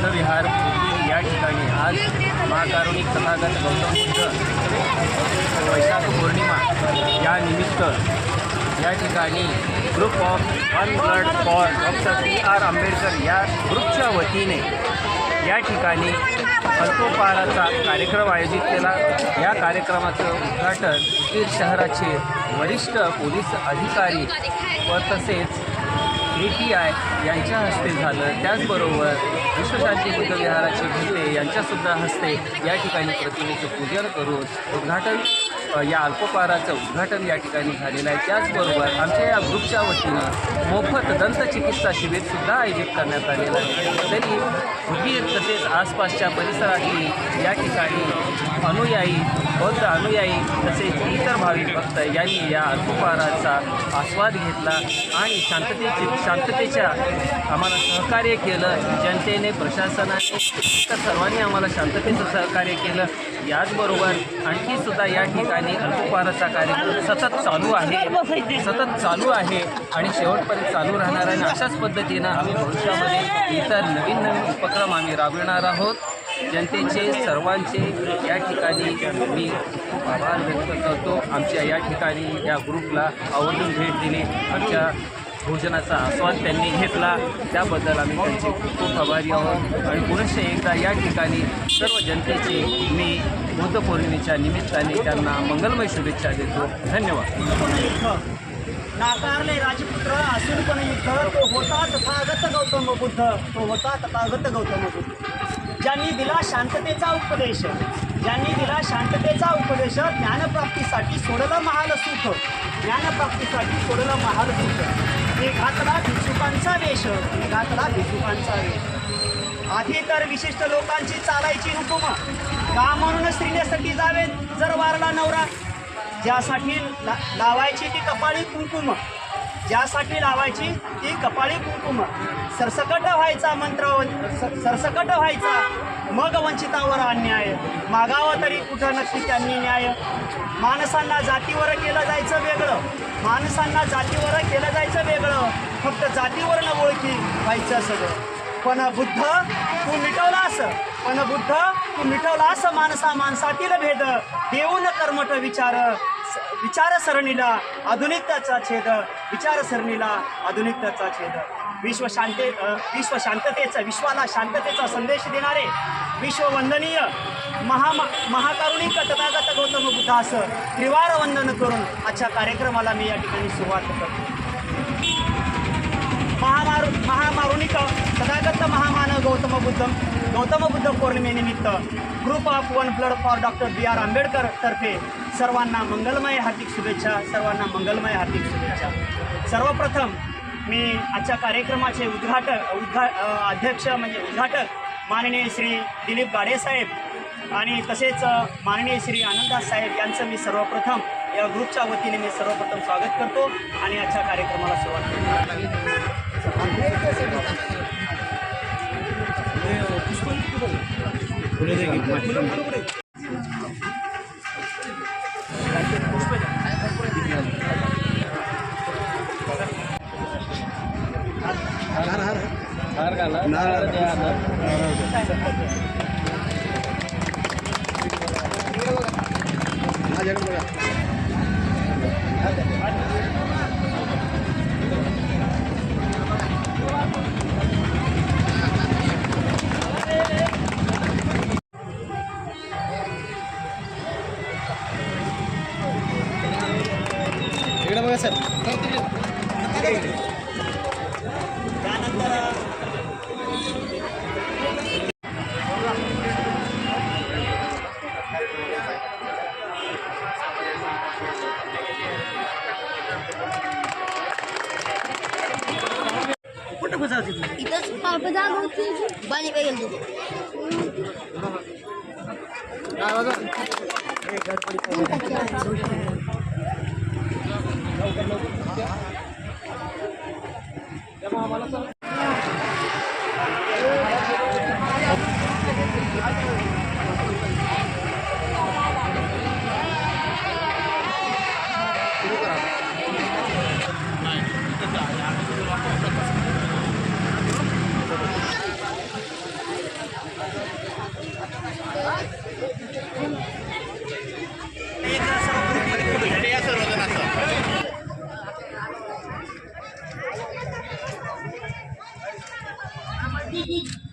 बुद्धविहार या ठिकाणी आज महाकारुणिक तथागत गौतम बुद्ध वैशाख पौर्णिमा या निमित्त या ठिकाणी group of one blood for doctor B.R. Ambedkar या ग्रुपच्या वतीने या ठिकाणी अल्पोपहाराचा कार्यक्रम आयोजित केला। या कार्यक्रमाचं उद्घाटन बीड शहराचे वरिष्ठ पोलीस अधिकारी व तसेच ATI यांच्या हस्ते झालं। त्याचबरोबर विश्वशांती बुद्धविहाराचे भुते यांच्यासुद्धा हस्ते या ठिकाणी प्रतिमेचं पूजन करून या अल्पोपहाराचं उद्घाटन या ठिकाणी झालेलं आहे। त्याचबरोबर आमच्या या ग्रुपच्या वतीनं मोफत दंतचिकित्सा शिबिरसुद्धा आयोजित करण्यात आलेलं आहे। तरी बीड तसेच आसपासच्या परिसरातील या ठिकाणी बौद्ध अनुयायी तसेच इतर भाविक भक्त यांनी या अल्पोपहाराचा आस्वाद घेतला आणि शांततेच्या आम्हाला सहकार्य केलं। जनतेने, प्रशासनाने, तर सर्वांनी आम्हाला शांततेचं सहकार्य केलं। याचबरोबर आणखीसुद्धा या ठिकाणी अल्पोपहाराचा कार्यक्रम सतत चालू आहे आणि शेवटपर्यंत चालू राहणार आहे। अशाच पद्धतीनं आम्ही भविष्यामध्ये इतर नवीन उपक्रम आम्ही राबविणार आहोत। जनतेचे, सर्वांचे या ठिकाणी मी खूप आभार व्यक्त करतो। आमच्या या ठिकाणी या ग्रुपला आवर्जून भेट दिली, आमच्या भोजनाचा आस्वाद त्यांनी घेतला, त्याबद्दल आम्ही त्यांचे खूप आभारी आहोत। आणि पुनश्च एकदा या ठिकाणी सर्व जनतेचे मी बुद्ध पौर्णिमेच्या निमित्ताने त्यांना मंगलमय शुभेच्छा देतो। धन्यवाद। नाकारले राजपुत्र असून पण युद्ध, तो होता तथागत गौतम बुद्ध। ज्यांनी दिला शांततेचा उपदेश, ज्ञानप्राप्तीसाठी सोडलं महाल सुख, मी घातला भिक्षुकांचा वेश, आधी तर विशिष्ट लोकांची चालायची हुकूम, का म्हणून स्त्रीने सती जावे जर वारला नवरा, ज्यासाठी लावायची ती कपाळी कुंकुम, सरसकट व्हायचा मग वंचितावर अन्याय, मागावं तरी कुठं नक्की त्यांनी न्याय। माणसांना जातीवर केलं जायचं वेगळं, फक्त जातीवर न ओळखी व्हायचं सगळं। पण बुद्ध तू मिटवलास माणसातील भेद, देऊन कर्मठ विचारसरणीला आधुनिकतेचा छेद, विश्वाला शांततेचा संदेश देणारे विश्ववंदनीय महाकारुणिक तथागत गौतम बुद्धास त्रिवार वंदन करून आजच्या कार्यक्रमाला मी या ठिकाणी सुरुवात करतो। महामारुणिक तथागत महामानव गौतम बुद्ध पौर्णिमेनिमित्त group of one blood for doctor B.R. Ambedkar तर्फे सर्वांना मंगलमय हार्दिक शुभेच्छा। सर्वप्रथम मी आजच्या कार्यक्रमाचे उद्घाटक माननीय श्री दिलीप गाडे साहेब आणि तसेच माननीय श्री आनंददास साहेब यांचं मी सर्वप्रथम या ग्रुपच्या वतीने मी सर्वप्रथम स्वागत करतो आणि आजच्या कार्यक्रमाला सुरुवात करतो। इथंच पापदा होती बाली पे गेलो पिकनिक